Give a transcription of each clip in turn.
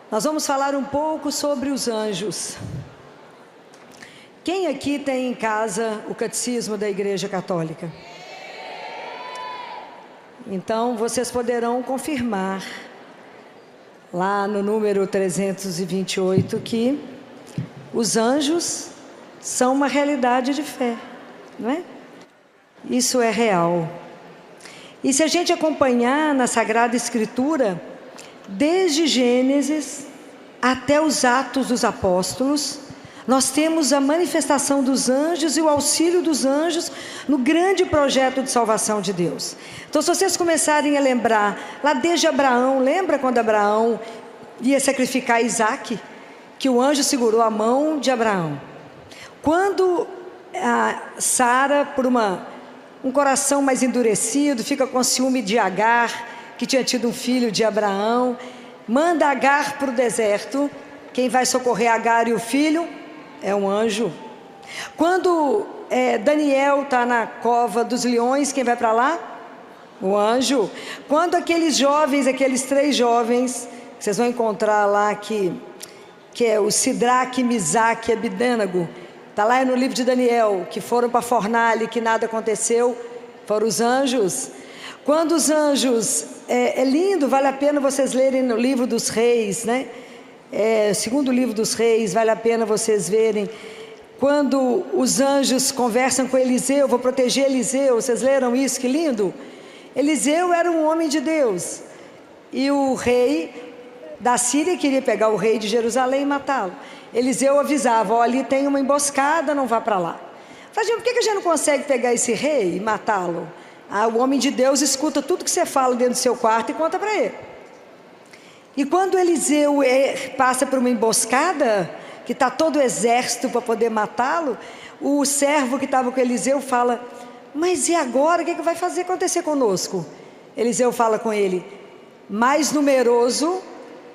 Nós vamos falar um pouco sobre os anjos. Quem aqui tem em casa o catecismo da Igreja Católica? Então, vocês poderão confirmar, lá no número 328, que os anjos são uma realidade de fé, não é? Isso é real. E se a gente acompanhar na Sagrada Escritura, desde Gênesis até os Atos dos Apóstolos, nós temos a manifestação dos anjos e o auxílio dos anjos no grande projeto de salvação de Deus. Então, se vocês começarem a lembrar, lá desde Abraão, lembra quando Abraão ia sacrificar Isaac? Que o anjo segurou a mão de Abraão. Quando Sara, por um coração mais endurecido, fica com ciúme de Agar, que tinha tido um filho de Abraão, manda Agar para o deserto. Quem vai socorrer Agar e o filho é um anjo. Quando Daniel está na cova dos leões, quem vai para lá? O anjo. Quando aqueles 3 jovens, vocês vão encontrar lá que é o Sidraque, Misaque e Abidênago, está lá no livro de Daniel, que foram para a fornalha, que nada aconteceu, foram os anjos. Quando os anjos, é lindo, vale a pena vocês lerem no livro dos reis, né? Segundo livro dos reis, vale a pena vocês verem, quando os anjos conversam com Eliseu, vou proteger Eliseu, vocês leram isso, que lindo? Eliseu era um homem de Deus, e o rei da Síria queria pegar o rei de Jerusalém e matá-lo. Eliseu avisava, ó, ali tem uma emboscada, não vá para lá. Falei, por que a gente não consegue pegar esse rei e matá-lo? O homem de Deus escuta tudo que você fala dentro do seu quarto e conta para ele. E quando Eliseu passa por uma emboscada, que está todo o exército para poder matá-lo, o servo que estava com Eliseu fala, mas e agora, o que vai fazer acontecer conosco? Eliseu fala com ele, mais numeroso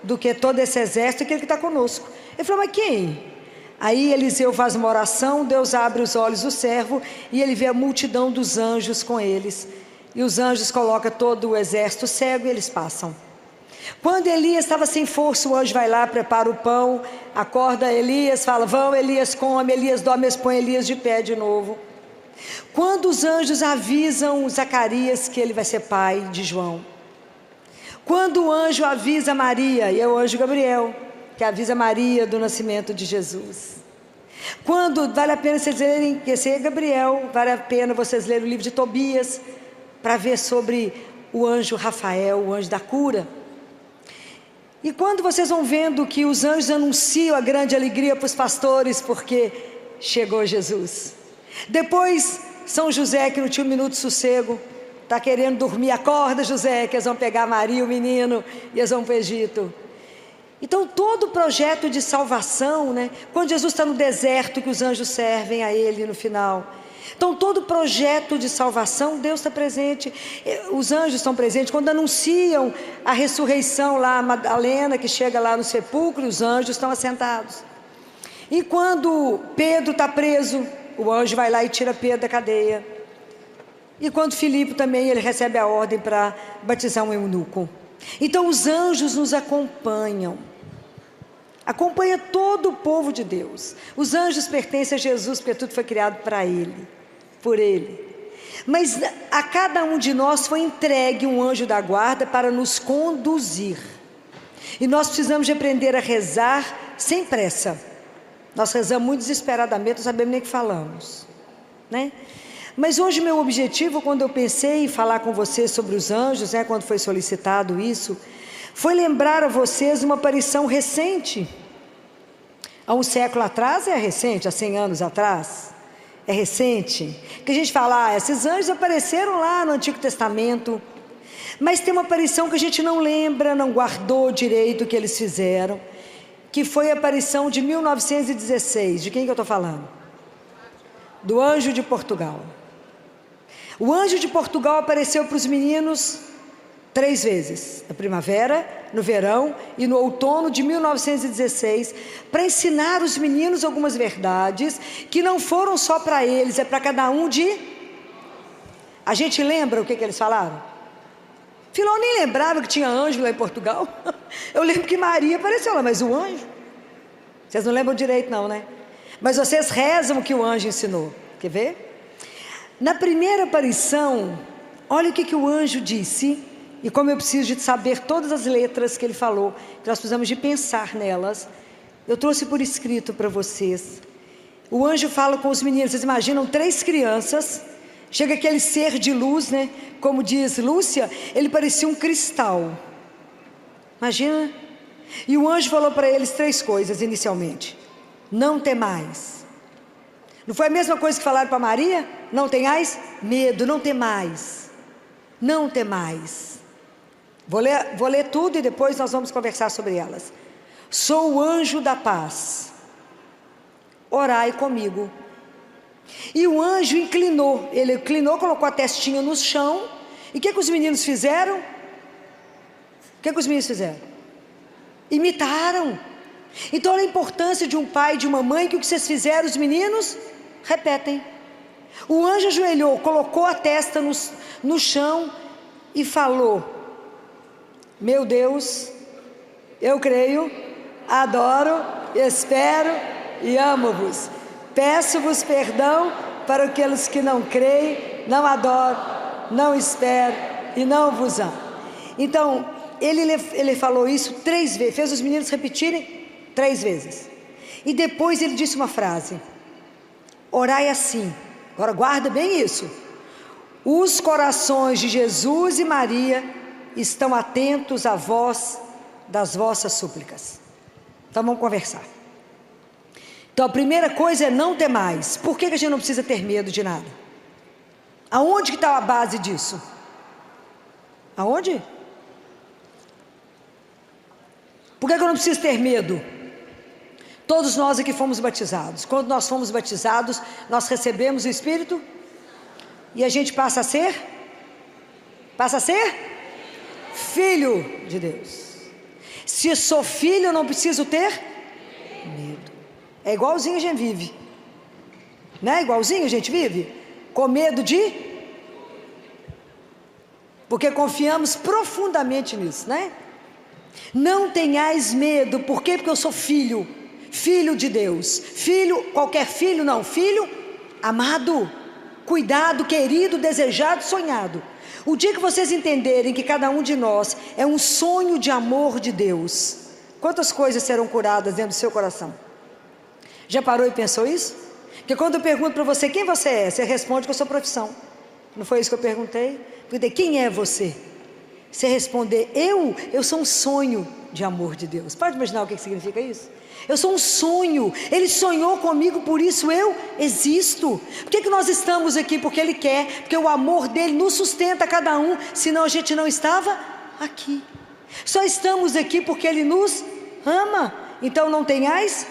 do que todo esse exército, aquele que está conosco. Ele falou, mas quem? Aí Eliseu faz uma oração, Deus abre os olhos do servo e ele vê a multidão dos anjos com eles. E os anjos colocam todo o exército cego e eles passam. Quando Elias estava sem força, o anjo vai lá, prepara o pão, acorda Elias, fala, vão, Elias come, Elias dorme, põe Elias de pé de novo. Quando os anjos avisam Zacarias que ele vai ser pai de João. Quando o anjo avisa Maria, e é o anjo Gabriel, que avisa Maria do nascimento de Jesus. Quando, vale a pena vocês lerem, esse é Gabriel, vale a pena vocês lerem o livro de Tobias, para ver sobre o anjo Rafael, o anjo da cura. E quando vocês vão vendo que os anjos anunciam a grande alegria para os pastores, porque chegou Jesus. Depois, São José, que não tinha um minuto de sossego, está querendo dormir, acorda José, que eles vão pegar Maria, o menino, e eles vão para o Egito. Então todo o projeto de salvação, né? Quando Jesus está no deserto, que os anjos servem a ele no final. Então todo o projeto de salvação, Deus está presente, os anjos estão presentes. Quando anunciam a ressurreição lá, a Madalena que chega lá no sepulcro, os anjos estão assentados. E quando Pedro está preso, o anjo vai lá e tira Pedro da cadeia. E quando Filipe também, ele recebe a ordem para batizar um eunuco. Então os anjos nos acompanham. Acompanha todo o povo de Deus. Os anjos pertencem a Jesus, porque tudo foi criado para Ele, por Ele. Mas a cada um de nós foi entregue um anjo da guarda para nos conduzir. E nós precisamos de aprender a rezar sem pressa. Nós rezamos muito desesperadamente, não sabemos nem o que falamos, né? Mas hoje meu objetivo, quando eu pensei em falar com vocês sobre os anjos, né, quando foi solicitado isso, foi lembrar a vocês uma aparição recente. Há um século atrás é recente, há 100 anos atrás é recente. Que a gente fala, esses anjos apareceram lá no Antigo Testamento, mas tem uma aparição que a gente não lembra, não guardou direito o que eles fizeram, que foi a aparição de 1916. De quem que eu estou falando? Do anjo de Portugal. O anjo de Portugal apareceu para os meninos 3 vezes, na primavera, no verão e no outono de 1916, para ensinar os meninos algumas verdades, que não foram só para eles, é para cada um de... A gente lembra o que eles falaram? Filó nem lembrava que tinha anjo lá em Portugal. Eu lembro que Maria apareceu lá, mas o anjo? Vocês não lembram direito não, né? Mas vocês rezam o que o anjo ensinou. Quer ver? Na primeira aparição, olha o que o anjo disse. E como eu preciso de saber todas as letras que ele falou, que nós precisamos de pensar nelas, eu trouxe por escrito para vocês. O anjo fala com os meninos. Vocês imaginam 3 crianças. Chega aquele ser de luz, né? Como diz Lúcia, ele parecia um cristal. Imagina. E o anjo falou para eles 3 coisas inicialmente. Não temais. Não foi a mesma coisa que falaram para Maria? Não tenhais medo, não temais. Não temais. Vou ler tudo e depois nós vamos conversar sobre elas. Sou o anjo da paz. Orai comigo. E o anjo inclinou. Ele inclinou, colocou a testinha no chão. E o que os meninos fizeram? O que os meninos fizeram? Imitaram. Então olha a importância de um pai e de uma mãe, que o que vocês fizeram, os meninos, repetem. O anjo ajoelhou, colocou a testa no chão e falou: meu Deus, eu creio, adoro, espero e amo-vos. Peço-vos perdão para aqueles que não creem, não adoram, não esperam e não vos amam. Então, ele falou isso 3 vezes, fez os meninos repetirem 3 vezes. E depois ele disse uma frase: orai assim. Agora guarda bem isso. Os corações de Jesus e Maria estão atentos à voz das vossas súplicas. Então vamos conversar. Então a primeira coisa é não temais. Por que a gente não precisa ter medo de nada? Aonde que está a base disso? Aonde? Por que eu não preciso ter medo? Todos nós aqui fomos batizados. Quando nós fomos batizados, nós recebemos o Espírito e a gente passa a ser filho de Deus. Se sou filho, eu não preciso ter medo. É igualzinho a gente vive, né? Igualzinho a gente vive, com medo de, porque confiamos profundamente nisso, né? Não tenhais medo. Por quê? Porque eu sou filho de Deus. Filho, qualquer filho não, filho amado, cuidado, querido, desejado, sonhado. O dia que vocês entenderem que cada um de nós é um sonho de amor de Deus, quantas coisas serão curadas dentro do seu coração? Já parou e pensou isso? Porque quando eu pergunto para você quem você é, você responde com a sua profissão. Não foi isso que eu perguntei? Perguntei, quem é você? Você responder, eu sou um sonho de amor de Deus. Pode imaginar o que significa isso? Eu sou um sonho, Ele sonhou comigo, por isso eu existo. Por que nós estamos aqui? Porque Ele quer, porque o amor dEle nos sustenta cada um, senão a gente não estava aqui. Só estamos aqui porque Ele nos ama. Então não tenhais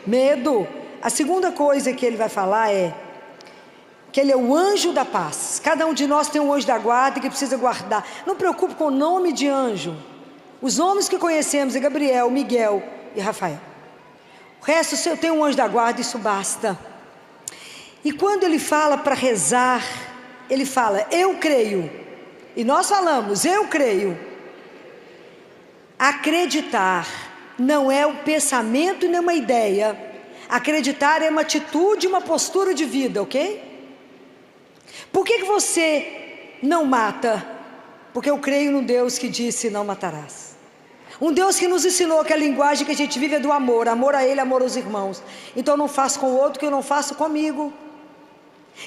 medo. A segunda coisa que Ele vai falar é que Ele é o anjo da paz. Cada um de nós tem um anjo da guarda que precisa guardar. Não preocupe com o nome de anjo. Os nomes que conhecemos é Gabriel, Miguel e Rafael. O resto, se eu tenho um anjo da guarda, isso basta. E quando Ele fala para rezar, Ele fala, eu creio. E nós falamos, eu creio. Acreditar não é um pensamento nem uma ideia. Acreditar é uma atitude, uma postura de vida, ok? Por que você não mata? Porque eu creio num Deus que disse, não matarás. Um Deus que nos ensinou que a linguagem que a gente vive é do amor. Amor a Ele, amor aos irmãos. Então eu não faço com o outro que eu não faço comigo.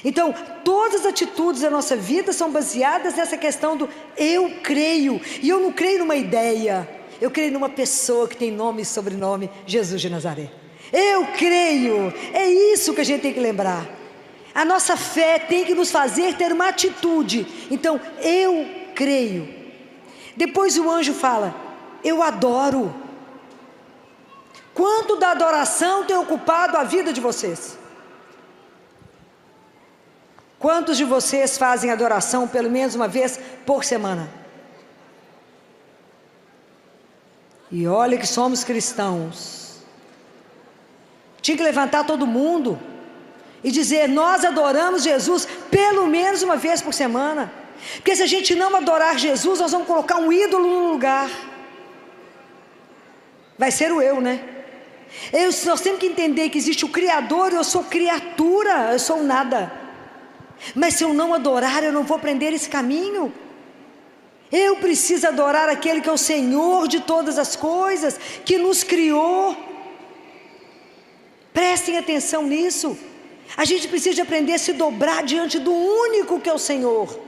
Então todas as atitudes da nossa vida são baseadas nessa questão do eu creio. E eu não creio numa ideia. Eu creio numa pessoa que tem nome e sobrenome, Jesus de Nazaré. Eu creio. É isso que a gente tem que lembrar. A nossa fé tem que nos fazer ter uma atitude. Então eu creio. Depois o anjo fala, eu adoro. Quanto da adoração tem ocupado a vida de vocês? Quantos de vocês fazem adoração pelo menos uma vez por semana? E olha que somos cristãos. Tinha que levantar todo mundo e dizer, nós adoramos Jesus pelo menos uma vez por semana. Porque se a gente não adorar Jesus, nós vamos colocar um ídolo no lugar. Vai ser o eu, né? Nós temos que entender que existe o Criador e eu sou criatura, eu sou nada. Mas se eu não adorar, eu não vou aprender esse caminho. Eu preciso adorar aquele que é o Senhor de todas as coisas, que nos criou. Prestem atenção nisso. A gente precisa de aprender a se dobrar diante do único que é o Senhor.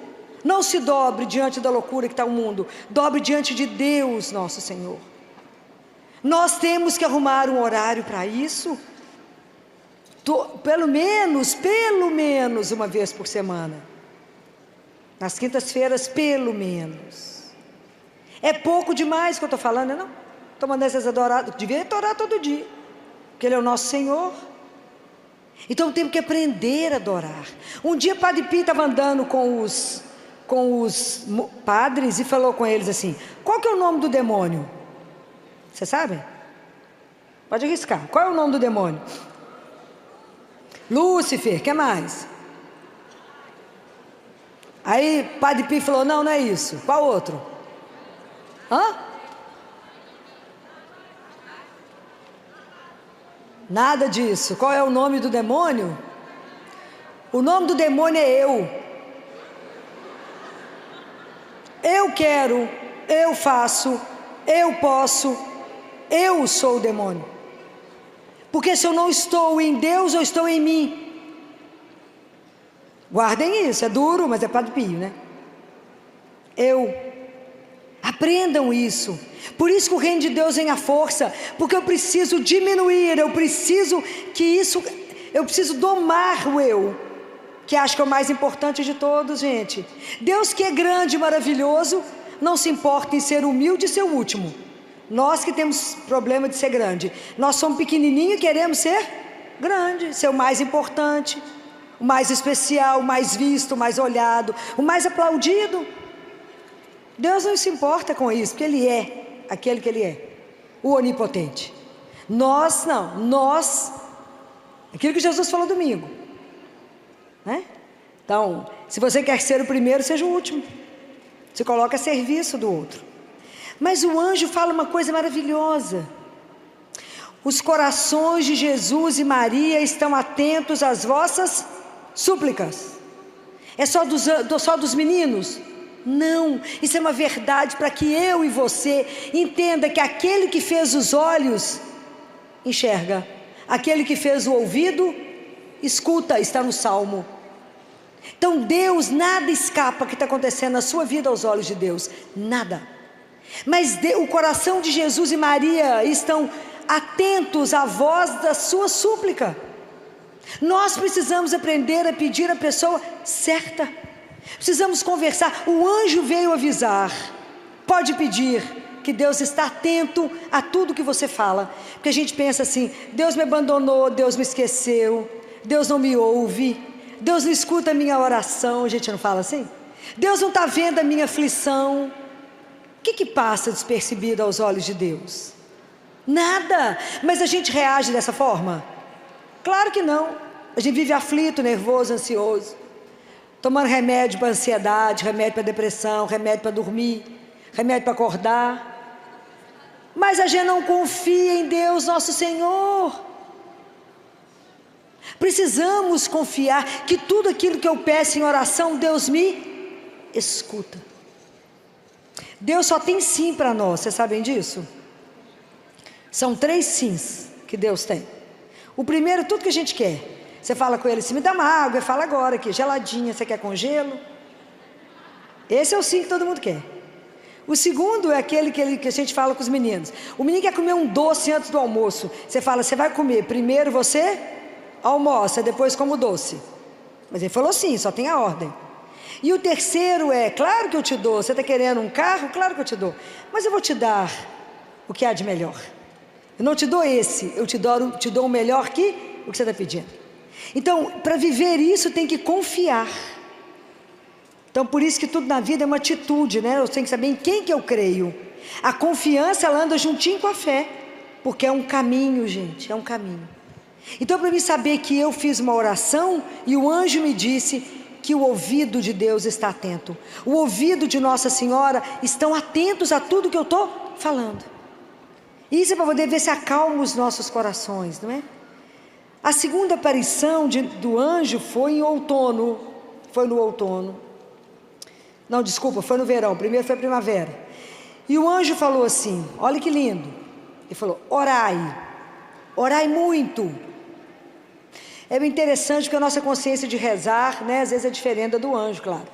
Não se dobre diante da loucura que está o mundo. Dobre diante de Deus, nosso Senhor. Nós temos que arrumar um horário para isso. Pelo menos uma vez por semana. Nas quintas-feiras, pelo menos. É pouco demais que eu estou falando, não? Estou mandando vocês adorar. Devia adorar todo dia. Porque Ele é o nosso Senhor. Então temos que aprender a adorar. Um dia Padre Pio estava andando com os padres e falou com eles assim: qual que é o nome do demônio? Você sabe? Pode arriscar. Qual é o nome do demônio? Lúcifer, que mais? Aí Padre Pio falou: não é isso. Qual outro? Nada disso. Qual é o nome do demônio? O nome do demônio é eu. Eu quero, eu faço, eu posso, eu sou o demônio. Porque se eu não estou em Deus, eu estou em mim. Guardem isso, é duro, mas é Padre Pio, né? Aprendam isso. Por isso que o reino de Deus vem à força, porque eu preciso diminuir, eu preciso domar o eu, que acho que é o mais importante de todos, gente. Deus, que é grande e maravilhoso, não se importa em ser humilde e ser o último. Nós que temos problema de ser grande, nós somos pequenininhos e queremos ser grande, ser o mais importante, o mais especial, o mais visto, o mais olhado, o mais aplaudido. Deus não se importa com isso, porque Ele é aquele que Ele é, o onipotente. Nós não, aquilo que Jesus falou domingo, né? Então, se você quer ser o primeiro, seja o último. Se coloca a serviço do outro. Mas o anjo fala uma coisa maravilhosa: os corações de Jesus e Maria estão atentos às vossas súplicas. É só dos meninos? Não, isso é uma verdade para que eu e você entenda que aquele que fez os olhos enxerga, aquele que fez o ouvido escuta, está no Salmo. Então Deus, nada escapa que está acontecendo na sua vida aos olhos de Deus, nada. Mas o coração de Jesus e Maria estão atentos à voz da sua súplica. Nós precisamos aprender a pedir a pessoa certa. Precisamos conversar. O anjo veio avisar. Pode pedir, que Deus está atento a tudo que você fala. Porque a gente pensa assim: Deus me abandonou, Deus me esqueceu, Deus não me ouve, Deus não escuta a minha oração. A gente não fala assim? Deus não está vendo a minha aflição. O que passa despercebido aos olhos de Deus? Nada. Mas a gente reage dessa forma? Claro que não. A gente vive aflito, nervoso, ansioso, tomando remédio para ansiedade, remédio para depressão, remédio para dormir, remédio para acordar. Mas a gente não confia em Deus, nosso Senhor. Precisamos confiar que tudo aquilo que eu peço em oração, Deus me escuta. Deus só tem sim para nós, vocês sabem disso? São 3 sims que Deus tem. O primeiro, tudo que a gente quer. Você fala com Ele assim: me dá uma água. Ele fala agora aqui, geladinha, você quer com gelo? Esse é o sim que todo mundo quer. O segundo é aquele que a gente fala com os meninos. O menino quer comer um doce antes do almoço. Você fala: você vai comer, primeiro você almoça, depois come o doce. Mas ele falou sim, só tem a ordem. E o terceiro é: claro que eu te dou. Você está querendo um carro? Claro que eu te dou. Mas eu vou te dar o que há de melhor. Eu não te dou esse, eu te dou o melhor que o que você está pedindo. Então, para viver isso, tem que confiar. Então, por isso que tudo na vida é uma atitude, né? Eu tenho que saber em quem que eu creio. A confiança, ela anda juntinho com a fé, porque é um caminho, gente, é um caminho. Então, para mim saber que eu fiz uma oração e o anjo me disse que o ouvido de Deus está atento. O ouvido de Nossa Senhora estão atentos a tudo que eu estou falando. Isso é para poder ver se acalma os nossos corações, não é? A segunda aparição do anjo foi em outono. Foi no outono. Não, desculpa, foi no verão. Primeiro foi a primavera. E o anjo falou assim, olha que lindo. Ele falou, orai. Orai muito. É bem interessante porque a nossa consciência de rezar, né, às vezes é diferente da do anjo, claro.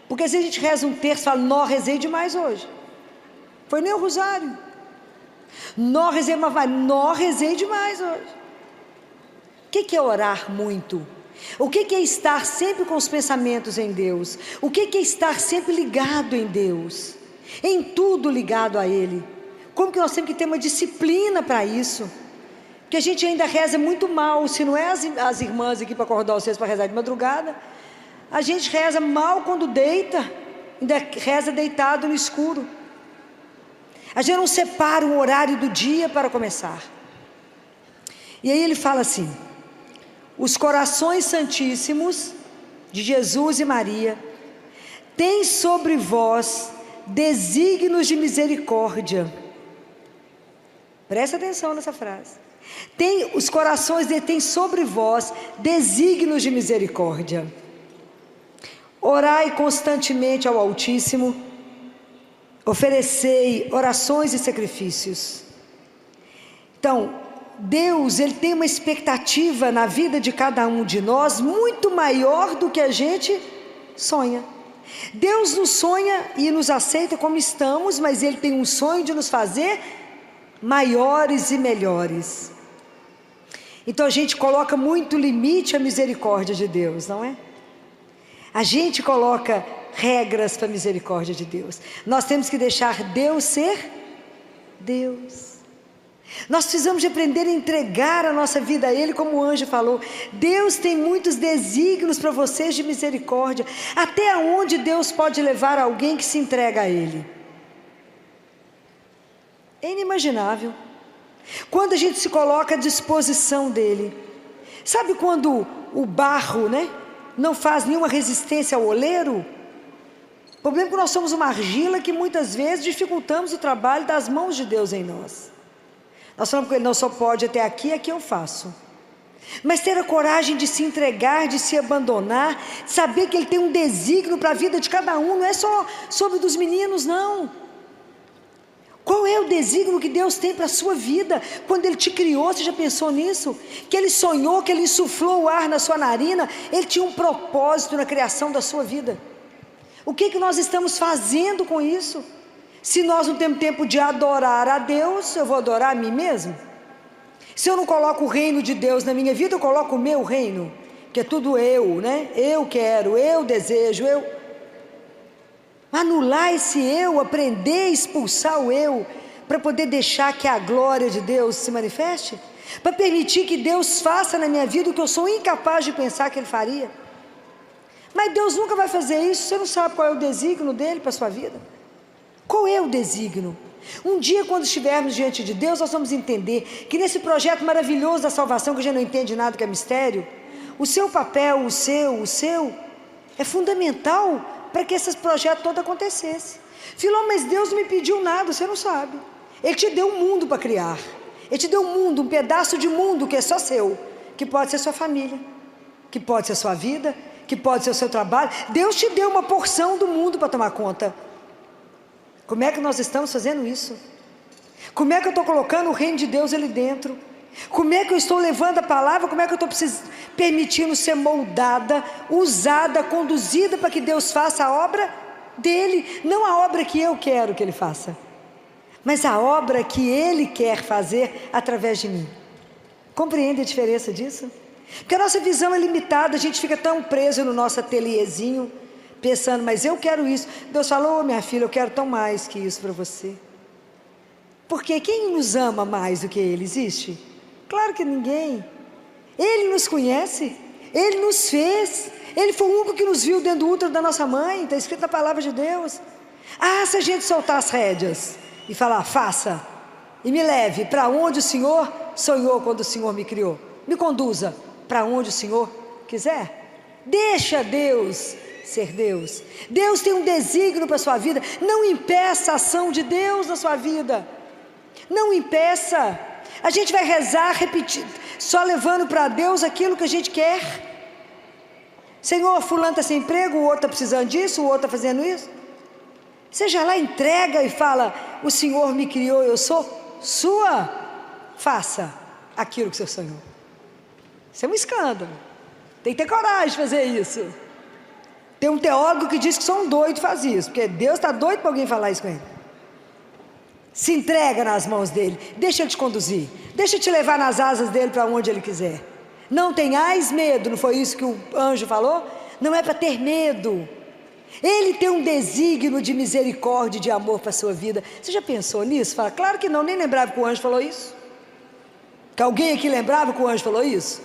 Porque às vezes a gente reza um terço e fala, nó, rezei demais hoje. Foi nem o rosário. Nó, rezei, mas vai, nó, rezei demais hoje. O que é orar muito? O que é estar sempre com os pensamentos em Deus? O que é estar sempre ligado em Deus? Em tudo ligado a Ele. Como que nós temos que ter uma disciplina para isso? Porque a gente ainda reza muito mal. Se não é as irmãs aqui para acordar vocês para rezar de madrugada, a gente reza mal quando deita, ainda reza deitado no escuro. A gente não separa um horário do dia para começar. E aí ele fala assim, os corações santíssimos de Jesus e Maria têm sobre vós desígnios de misericórdia. Presta atenção nessa frase. Os corações têm sobre vós desígnios de misericórdia. Orai constantemente ao Altíssimo, oferecei orações e sacrifícios. Então, Deus, Ele tem uma expectativa na vida de cada um de nós muito maior do que a gente sonha. Deus nos sonha e nos aceita como estamos, mas Ele tem um sonho de nos fazer maiores e melhores. Então a gente coloca muito limite à misericórdia de Deus, não é? A gente coloca regras para a misericórdia de Deus. Nós temos que deixar Deus ser Deus. Nós precisamos de aprender a entregar a nossa vida a Ele, como o anjo falou. Deus tem muitos desígnios para vocês de misericórdia. Até onde Deus pode levar alguém que se entrega a Ele? É inimaginável. Quando a gente se coloca à disposição dEle. Sabe quando o barro, né, não faz nenhuma resistência ao oleiro? O problema é que nós somos uma argila que muitas vezes dificultamos o trabalho das mãos de Deus em nós. Nós falamos com Ele, não, só pode até aqui, aqui eu faço. Mas ter a coragem de se entregar, de se abandonar, de saber que Ele tem um desígnio para a vida de cada um, não é só sobre dos meninos, não. Qual é o desígnio que Deus tem para a sua vida? Quando Ele te criou, você já pensou nisso? Que Ele sonhou, que Ele insuflou o ar na sua narina, Ele tinha um propósito na criação da sua vida. O que nós estamos fazendo com isso? Se nós não temos tempo de adorar a Deus, eu vou adorar a mim mesmo? Se eu não coloco o reino de Deus na minha vida, eu coloco o meu reino, que é tudo eu, né? Eu quero, eu desejo, eu... Anular esse eu, aprender a expulsar o eu, para poder deixar que a glória de Deus se manifeste, para permitir que Deus faça na minha vida o que eu sou incapaz de pensar que Ele faria. Mas Deus nunca vai fazer isso, você não sabe qual é o desígnio dEle para a sua vida. Qual é o desígnio? Um dia, quando estivermos diante de Deus, nós vamos entender que nesse projeto maravilhoso da salvação, que a gente não entende nada, que é mistério, o seu papel, o seu, é fundamental para que esse projeto todo acontecesse. Filó, mas Deus não me pediu nada, você não sabe. Ele te deu um mundo para criar. Ele te deu um mundo, um pedaço de mundo que é só seu, que pode ser sua família, que pode ser sua vida, que pode ser o seu trabalho. Deus te deu uma porção do mundo para tomar conta. Como é que nós estamos fazendo isso? Como é que eu estou colocando o reino de Deus ali dentro? Como é que eu estou levando a palavra? Como é que eu estou permitindo ser moldada, usada, conduzida para que Deus faça a obra dEle? Não a obra que eu quero que Ele faça, mas a obra que Ele quer fazer através de mim. Compreende a diferença disso? Porque a nossa visão é limitada, a gente fica tão preso no nosso ateliêzinho, pensando, mas eu quero isso. Deus falou, minha filha, eu quero tão mais que isso para você. Porque quem nos ama mais do que Ele existe? Claro que ninguém. Ele nos conhece, Ele nos fez, Ele foi o único que nos viu dentro do útero da nossa mãe, está escrito na palavra de Deus. Se a gente soltar as rédeas e falar, faça, e me leve para onde o Senhor sonhou quando o Senhor me criou, me conduza para onde o Senhor quiser. Deixa Deus ser Deus. Deus tem um desígnio para a sua vida. Não impeça a ação de Deus na sua vida. Não impeça. A gente vai rezar, repetir, só levando para Deus aquilo que a gente quer. Senhor, fulano está sem emprego, o outro está precisando disso, o outro está fazendo isso. Seja lá, entrega e fala: o Senhor me criou, eu sou sua. Faça aquilo que o Senhor sonhou. Isso é um escândalo. Tem que ter coragem de fazer isso. Tem um teólogo que diz que só um doido faz isso, porque Deus está doido para alguém falar isso com ele. Se entrega nas mãos dele, deixa ele te conduzir, deixa ele te levar nas asas dele para onde ele quiser. Não tenhais medo, não foi isso que o anjo falou? Não é para ter medo. Ele tem um desígnio de misericórdia e de amor para a sua vida. Você já pensou nisso? Fala: claro que não, nem lembrava que o anjo falou isso. Que alguém aqui lembrava que o anjo falou isso?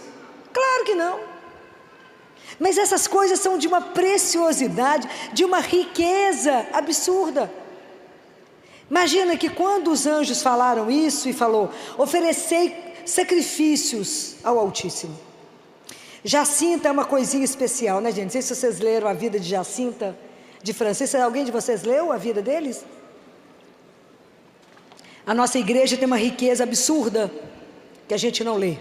Claro que não. Mas essas coisas são de uma preciosidade, de uma riqueza absurda. Imagina que quando os anjos falaram isso e falou: oferecei sacrifícios ao Altíssimo. Jacinta é uma coisinha especial, né, gente? Não sei se vocês leram a vida de Jacinta de Francisco. Alguém de vocês leu a vida deles? A nossa igreja tem uma riqueza absurda que a gente não lê.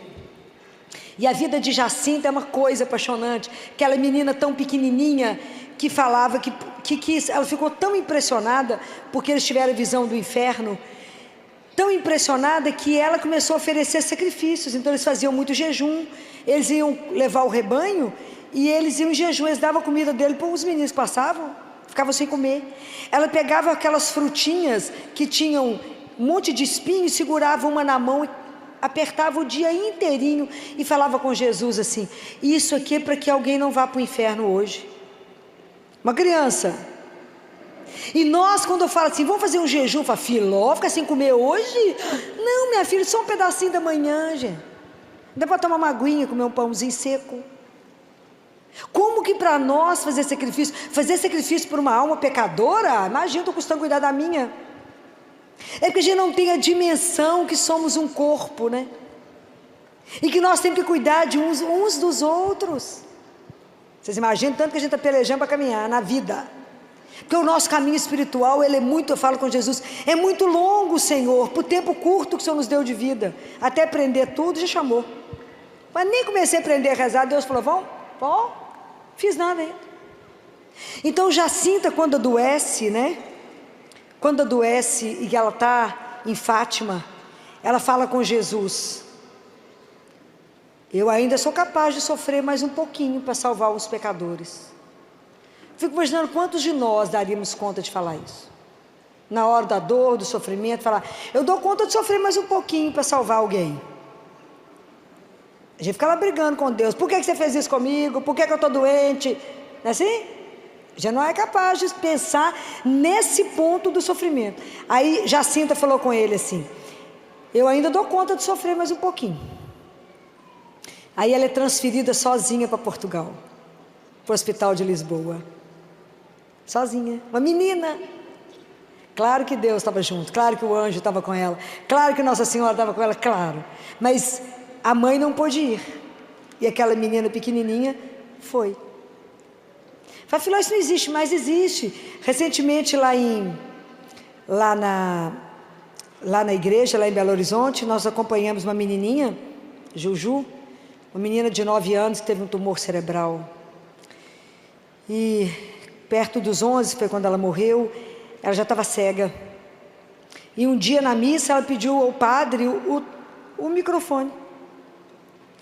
E a vida de Jacinta é uma coisa apaixonante. Aquela menina tão pequenininha que falava que ela ficou tão impressionada porque eles tiveram a visão do inferno, tão impressionada que ela começou a oferecer sacrifícios. Então eles faziam muito jejum, eles iam levar o rebanho e eles iam em jejum, eles davam a comida dele para os meninos que passavam, ficavam sem comer. Ela pegava aquelas frutinhas que tinham um monte de espinho e segurava uma na mão e apertava o dia inteirinho e falava com Jesus assim: isso aqui é para que alguém não vá para o inferno hoje. Uma criança. E nós, quando eu falo assim: vamos fazer um jejum, fala: filó, fica sem comer hoje? Não, minha filha, só um pedacinho da manhã, gente. Dá para tomar uma aguinha, comer um pãozinho seco. Como que para nós fazer sacrifício por uma alma pecadora? Imagina, estou custando cuidar da minha. É porque a gente não tem a dimensão que somos um corpo, né? E que nós temos que cuidar de uns dos outros. Vocês imaginam tanto que a gente está pelejando para caminhar na vida. Porque o nosso caminho espiritual, ele é muito, eu falo com Jesus, é muito longo, Senhor, por tempo curto que o Senhor nos deu de vida. Até aprender tudo, já chamou. Mas nem comecei a aprender a rezar, Deus falou: vão, fiz nada ainda. Então Jacinta, quando adoece, né? Quando adoece e ela está em Fátima, ela fala com Jesus: eu ainda sou capaz de sofrer mais um pouquinho para salvar os pecadores. Fico imaginando quantos de nós daríamos conta de falar isso. Na hora da dor, do sofrimento, falar: eu dou conta de sofrer mais um pouquinho para salvar alguém. A gente fica lá brigando com Deus: por que você fez isso comigo? Por que eu estou doente? Não é assim? Já não é capaz de pensar nesse ponto do sofrimento. Aí Jacinta falou com ele assim: eu ainda dou conta de sofrer mais um pouquinho. Aí ela é transferida sozinha para Portugal, para o hospital de Lisboa. Sozinha, uma menina. Claro que Deus estava junto, claro que o anjo estava com ela, claro que Nossa Senhora estava com ela, claro. Mas a mãe não pôde ir. E aquela menina pequenininha foi. Fala: filho, isso não existe mais. Existe. Recentemente lá na igreja, lá em Belo Horizonte, nós acompanhamos uma menininha, Juju, uma menina de 9 anos que teve um tumor cerebral. E perto dos 11, foi quando ela morreu, ela já estava cega. E um dia na missa ela pediu ao padre o microfone.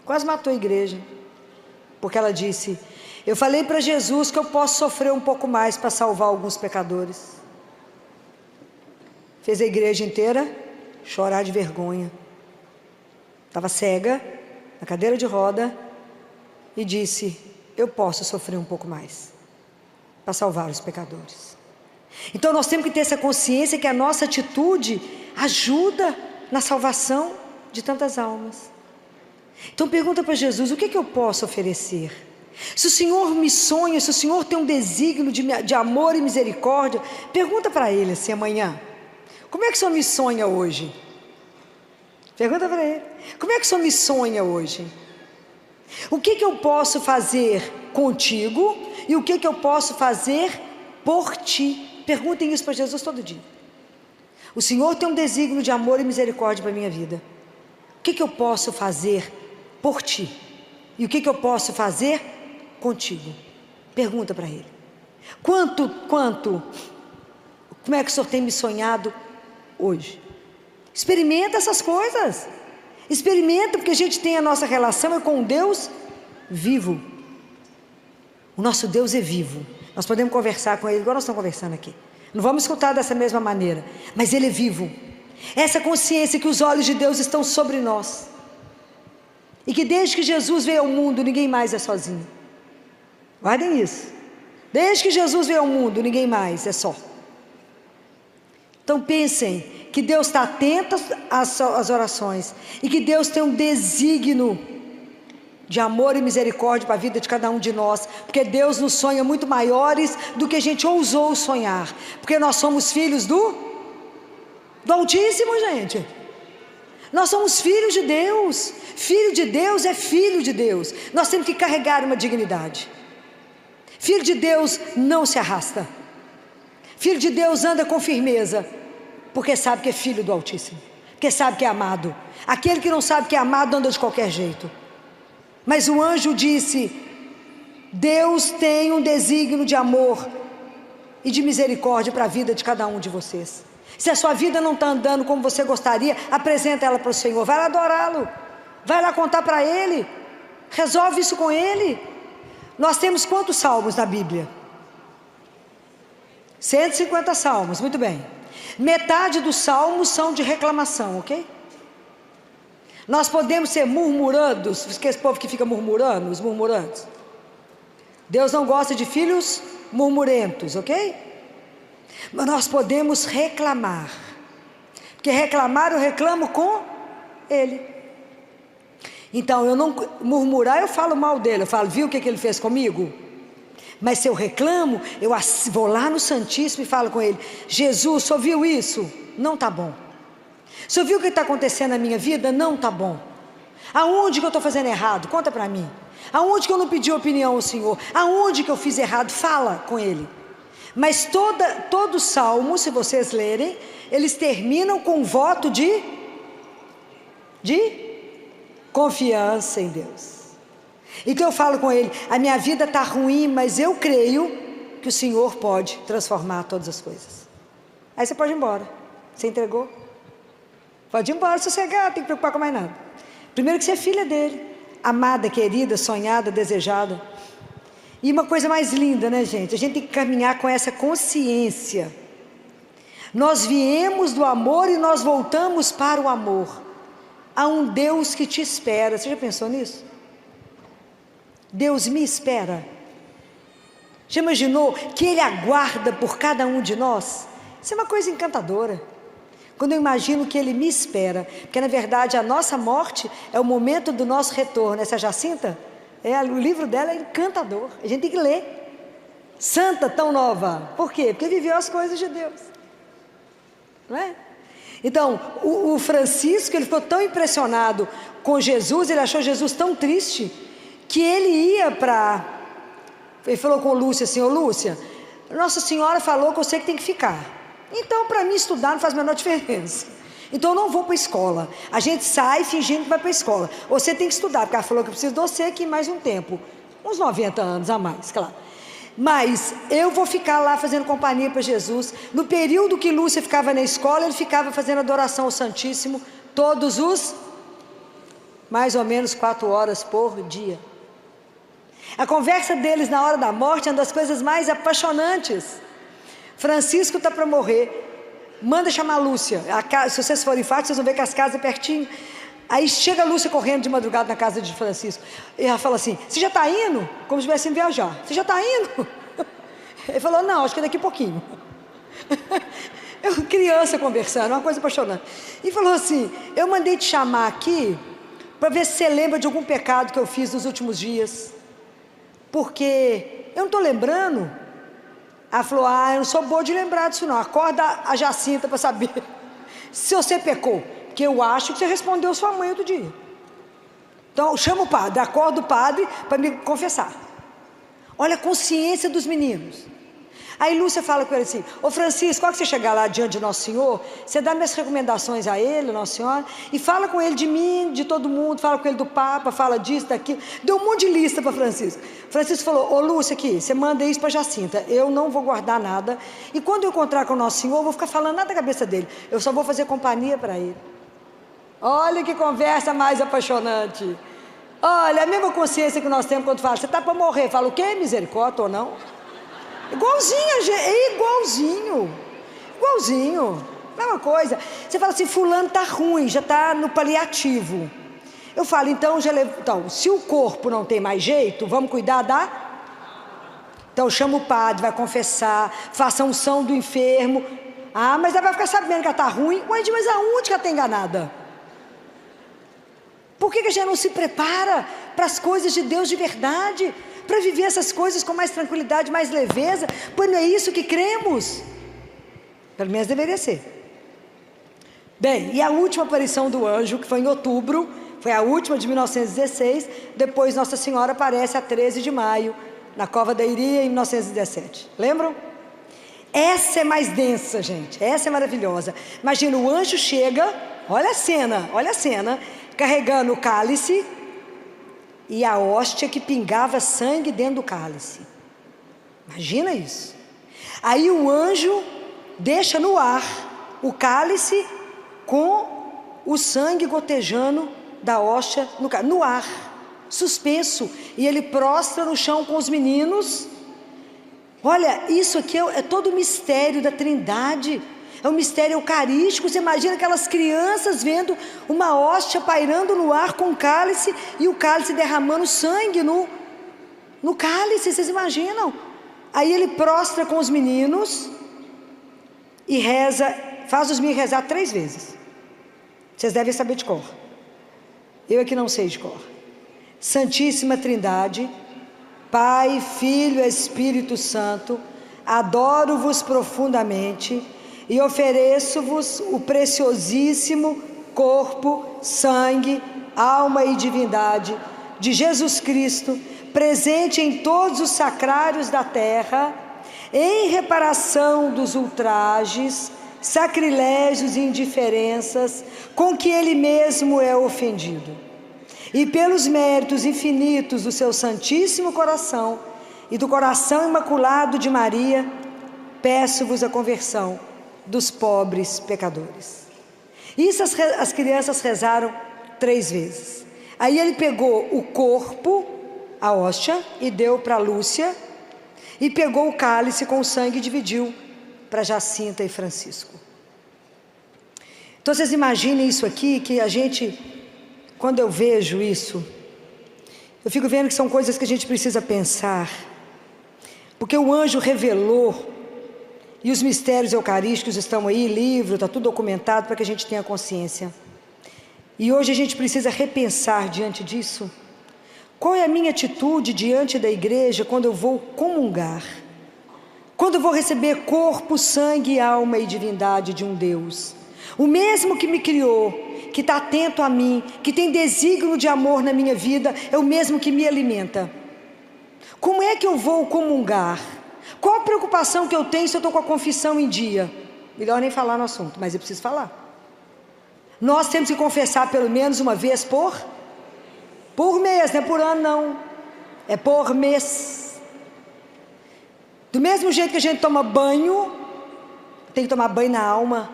Quase matou a igreja. Porque ela disse: eu falei para Jesus que eu posso sofrer um pouco mais para salvar alguns pecadores. Fez a igreja inteira chorar de vergonha. Estava cega, na cadeira de roda, e disse: eu posso sofrer um pouco mais para salvar os pecadores. Então nós temos que ter essa consciência que a nossa atitude ajuda na salvação de tantas almas. Então pergunta para Jesus: o que eu posso oferecer? Se o Senhor me sonha, se o Senhor tem um desígnio de amor e misericórdia, pergunta para Ele assim amanhã: como é que o Senhor me sonha hoje? Pergunta para Ele: como é que o Senhor me sonha hoje? O que eu posso fazer contigo e o que eu posso fazer por ti. Perguntem isso para Jesus todo dia. O Senhor tem um desígnio de amor e misericórdia para a minha vida. O que eu posso fazer por ti? E o que eu posso fazer contigo? Pergunta para Ele. Como é que o Senhor tem me sonhado hoje? Experimenta essas coisas. Experimenta, porque a gente tem a nossa relação é com um Deus vivo. O nosso Deus é vivo. Nós podemos conversar com Ele igual nós estamos conversando aqui. Não vamos escutar dessa mesma maneira, mas Ele é vivo. Essa consciência que os olhos de Deus estão sobre nós. E que desde que Jesus veio ao mundo, ninguém mais é sozinho. Guardem isso. Desde que Jesus veio ao mundo, ninguém mais é só. Então pensem que Deus está atento às orações. E que Deus tem um desígnio de amor e misericórdia para a vida de cada um de nós. Porque Deus nos sonha muito maiores do que a gente ousou sonhar. Porque nós somos filhos do Altíssimo, gente. Nós somos filhos de Deus. Filho de Deus é filho de Deus. Nós temos que carregar uma dignidade. Filho de Deus não se arrasta. Filho de Deus anda com firmeza, porque sabe que é filho do Altíssimo, porque sabe que é amado. Aquele que não sabe que é amado anda de qualquer jeito. Mas o anjo disse: Deus tem um desígnio de amor e de misericórdia para a vida de cada um de vocês. Se a sua vida não está andando como você gostaria, apresenta ela para o Senhor. Vai lá adorá-lo, vai lá contar para Ele, resolve isso com Ele. Nós temos quantos salmos na Bíblia? 150 salmos, muito bem. Metade dos salmos são de reclamação, ok? Nós podemos ser murmurandos, que esse povo que fica murmurando, os murmurantes. Deus não gosta de filhos murmurentos, ok? Mas nós podemos reclamar, porque reclamar eu reclamo com Ele. Então eu não murmurar, eu falo mal dele, eu falo, viu o que ele fez comigo? Mas se eu reclamo, eu vou lá no Santíssimo e falo com Ele: Jesus, o senhor viu isso? Não está bom. O senhor viu o que está acontecendo na minha vida? Não está bom. Aonde que eu estou fazendo errado? Conta para mim. Aonde que eu não pedi opinião ao Senhor? Aonde que eu fiz errado? Fala com Ele. Mas todo salmo, se vocês lerem, eles terminam com um voto de confiança em Deus. Então eu falo com Ele: a minha vida está ruim, mas eu creio que o Senhor pode transformar todas as coisas. Aí você pode ir embora. Você entregou? Pode ir embora, sossegar, não tem que preocupar com mais nada. Primeiro que você é filha dele, amada, querida, sonhada, desejada. E uma coisa mais linda, né, gente? A gente tem que caminhar com essa consciência. Nós viemos do amor e nós voltamos para o amor. Há um Deus que te espera. Você já pensou nisso? Deus me espera. Já imaginou que Ele aguarda por cada um de nós? Isso é uma coisa encantadora. Quando eu imagino que Ele me espera, porque na verdade a nossa morte é o momento do nosso retorno. Essa Jacinta, o livro dela é encantador, a gente tem que ler. Santa, tão nova. Por quê? Porque viveu as coisas de Deus, não é? Então, o Francisco, ele ficou tão impressionado com Jesus, ele achou Jesus tão triste, que ele ele falou com Lúcia assim: ô Lúcia, Nossa Senhora falou que eu sei que tem que ficar. Então, para mim, estudar não faz a menor diferença. Então, eu não vou para a escola. A gente sai fingindo que vai para a escola. Você tem que estudar, porque ela falou que eu preciso de você aqui mais um tempo. Uns 90 anos a mais, claro. Mas eu vou ficar lá fazendo companhia para Jesus. No período que Lúcia ficava na escola, ele ficava fazendo adoração ao Santíssimo todos os mais ou menos 4 horas por dia. A conversa deles na hora da morte é uma das coisas mais apaixonantes. Francisco está para morrer, manda chamar a Lúcia. Se vocês forem fáceis, vocês vão ver que as casas é pertinho. Aí chega a Lúcia correndo de madrugada na casa de Francisco, e ela fala assim: você já está indo? Como se estivesse indo viajar. Você já está indo? Ele falou: não, acho que daqui a pouquinho. Eu, criança conversando, uma coisa apaixonante. E falou assim: eu mandei te chamar aqui para ver se você lembra de algum pecado que eu fiz nos últimos dias, porque eu não estou lembrando. Ela falou: eu não sou boa de lembrar disso não. Acorda a Jacinta para saber se você pecou, porque eu acho que você respondeu sua mãe outro dia. Então chama o padre, acorda o padre para me confessar. Olha a consciência dos meninos. Aí Lúcia fala com ele assim: ô Francisco, quando você chegar lá diante de Nosso Senhor, você dá minhas recomendações a ele, Nossa Senhora, e fala com ele de mim, de todo mundo, fala com ele do Papa, fala disso, daquilo. Deu um monte de lista para Francisco. Francisco falou: ô Lúcia, aqui, você manda isso para Jacinta, eu não vou guardar nada, e quando eu encontrar com o Nosso Senhor, eu vou ficar falando nada da cabeça dele, eu só vou fazer companhia para ele. Olha que conversa mais apaixonante. Olha, a mesma consciência que nós temos quando fala: você está para morrer, fala o quê? Misericórdia ou não? Igualzinho, gente, é igualzinho, mesma coisa. Você fala assim: fulano está ruim, já está no paliativo. Eu falo: então, se o corpo não tem mais jeito, vamos cuidar da... Então chama o padre, vai confessar, faça a unção do enfermo. Ah, mas ela vai ficar sabendo que ela está ruim. Ué, mas aonde que ela está enganada? Por que a gente não se prepara para as coisas de Deus de verdade? Para viver essas coisas com mais tranquilidade, mais leveza? Pois não é isso que cremos? Pelo menos deveria ser. Bem, e a última aparição do anjo, que foi em outubro, foi a última de 1916, depois Nossa Senhora aparece a 13 de maio, na Cova da Iria, em 1917. Lembram? Essa é mais densa, gente, essa é maravilhosa. Imagina, o anjo chega, olha a cena, carregando o cálice e a hóstia que pingava sangue dentro do cálice. Imagina isso. Aí o anjo deixa no ar o cálice com o sangue gotejando da hóstia no ar, suspenso, e ele prostra no chão com os meninos. Olha, isso aqui é todo o mistério da Trindade, é um mistério eucarístico. Você imagina aquelas crianças vendo uma hóstia pairando no ar com o cálice, e o cálice derramando sangue no cálice, vocês imaginam? Aí ele prostra com os meninos e reza, faz os meninos rezar 3 vezes. Vocês devem saber de cor, eu aqui não sei de cor. Santíssima Trindade, Pai, Filho e Espírito Santo, adoro-vos profundamente e ofereço-vos o preciosíssimo corpo, sangue, alma e divindade de Jesus Cristo, presente em todos os sacrários da terra, em reparação dos ultrajes, sacrilégios e indiferenças com que Ele mesmo é ofendido, e pelos méritos infinitos do seu Santíssimo Coração e do Coração Imaculado de Maria, peço-vos a conversão dos pobres pecadores. Isso as crianças rezaram 3 vezes. Aí ele pegou o corpo, a hóstia, e deu para Lúcia, e pegou o cálice com o sangue e dividiu para Jacinta e Francisco. Então vocês imaginem isso aqui, que a gente, quando eu vejo isso, eu fico vendo que são coisas que a gente precisa pensar, porque o anjo revelou, e os mistérios eucarísticos estão aí, livro, está tudo documentado para que a gente tenha consciência. E hoje a gente precisa repensar diante disso. Qual é a minha atitude diante da igreja quando eu vou comungar? Quando eu vou receber corpo, sangue, alma e divindade de um Deus? O mesmo que me criou, que está atento a mim, que tem desígnio de amor na minha vida, é o mesmo que me alimenta. Como é que eu vou comungar? Qual a preocupação que eu tenho se eu estou com a confissão em dia? Melhor nem falar no assunto, mas eu preciso falar. Nós temos que confessar pelo menos uma vez por mês, não é por ano não, é por mês. Do mesmo jeito que a gente toma banho, tem que tomar banho na alma.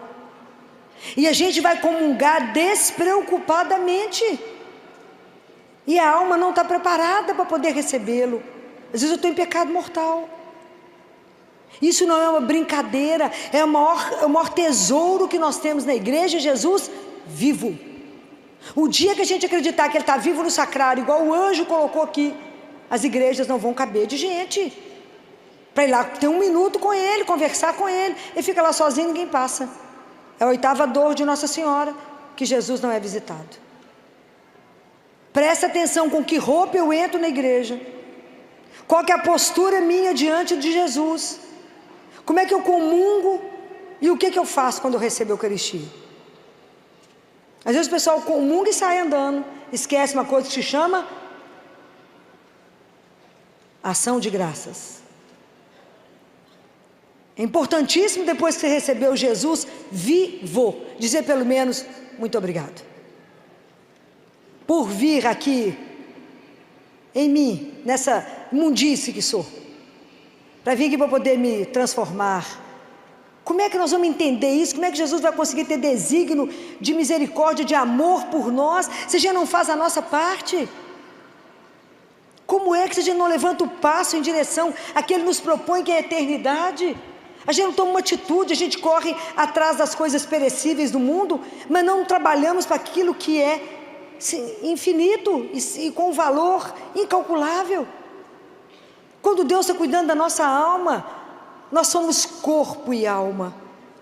E a gente vai comungar despreocupadamente, e a alma não está preparada para poder recebê-lo. Às vezes eu estou em pecado mortal. Isso não é uma brincadeira, é o maior tesouro que nós temos na igreja, Jesus vivo. O dia que a gente acreditar que Ele está vivo no sacrário, igual o anjo colocou aqui, as igrejas não vão caber de gente para ir lá ter 1 minuto com Ele, conversar com Ele. Ele fica lá sozinho, ninguém passa. É a 8ª dor de Nossa Senhora, que Jesus não é visitado. Presta atenção com que roupa eu entro na igreja, qual que é a postura minha diante de Jesus, como é que eu comungo e o que eu faço quando eu recebo a Eucaristia. Às vezes o pessoal comunga e sai andando, esquece uma coisa que se chama ação de graças. É importantíssimo, depois que você recebeu Jesus vivo, dizer pelo menos muito obrigado por vir aqui em mim, nessa imundície que sou, para vir aqui para poder me transformar. Como é que nós vamos entender isso? Como é que Jesus vai conseguir ter desígnio de misericórdia, de amor por nós, se a gente não faz a nossa parte? Como é que a gente não levanta o passo em direção a que Ele nos propõe, que é a eternidade? A gente não toma uma atitude, a gente corre atrás das coisas perecíveis do mundo, mas não trabalhamos para aquilo que é infinito e com valor incalculável. Quando Deus está cuidando da nossa alma, nós somos corpo e alma.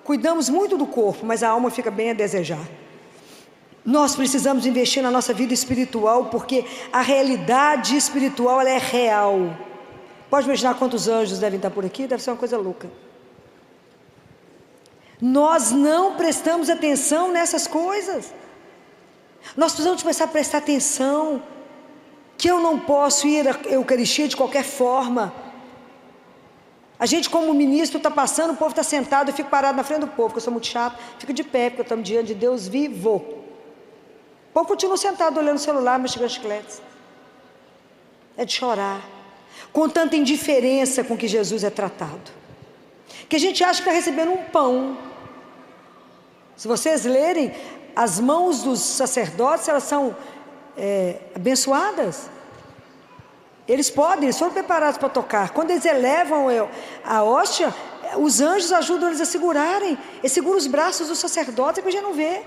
Cuidamos muito do corpo, mas a alma fica bem a desejar. Nós precisamos investir na nossa vida espiritual, porque a realidade espiritual, ela é real. Pode imaginar quantos anjos devem estar por aqui? Deve ser uma coisa louca. Nós não prestamos atenção nessas coisas. Nós precisamos começar a prestar atenção que eu não posso ir à Eucaristia de qualquer forma. A gente, como ministro, está passando, o povo está sentado, eu fico parado na frente do povo, porque eu sou muito chato, fico de pé, porque estamos diante de Deus vivo. O povo continua sentado olhando o celular, mexendo as chicletes. É de chorar, com tanta indiferença com que Jesus é tratado, que a gente acha que está recebendo um pão. Se vocês lerem, as mãos dos sacerdotes, elas são abençoadas. Eles foram preparados para tocar. Quando eles elevam a hóstia, os anjos ajudam eles a segurarem. Eles seguram os braços dos sacerdotes, é que a gente não vê.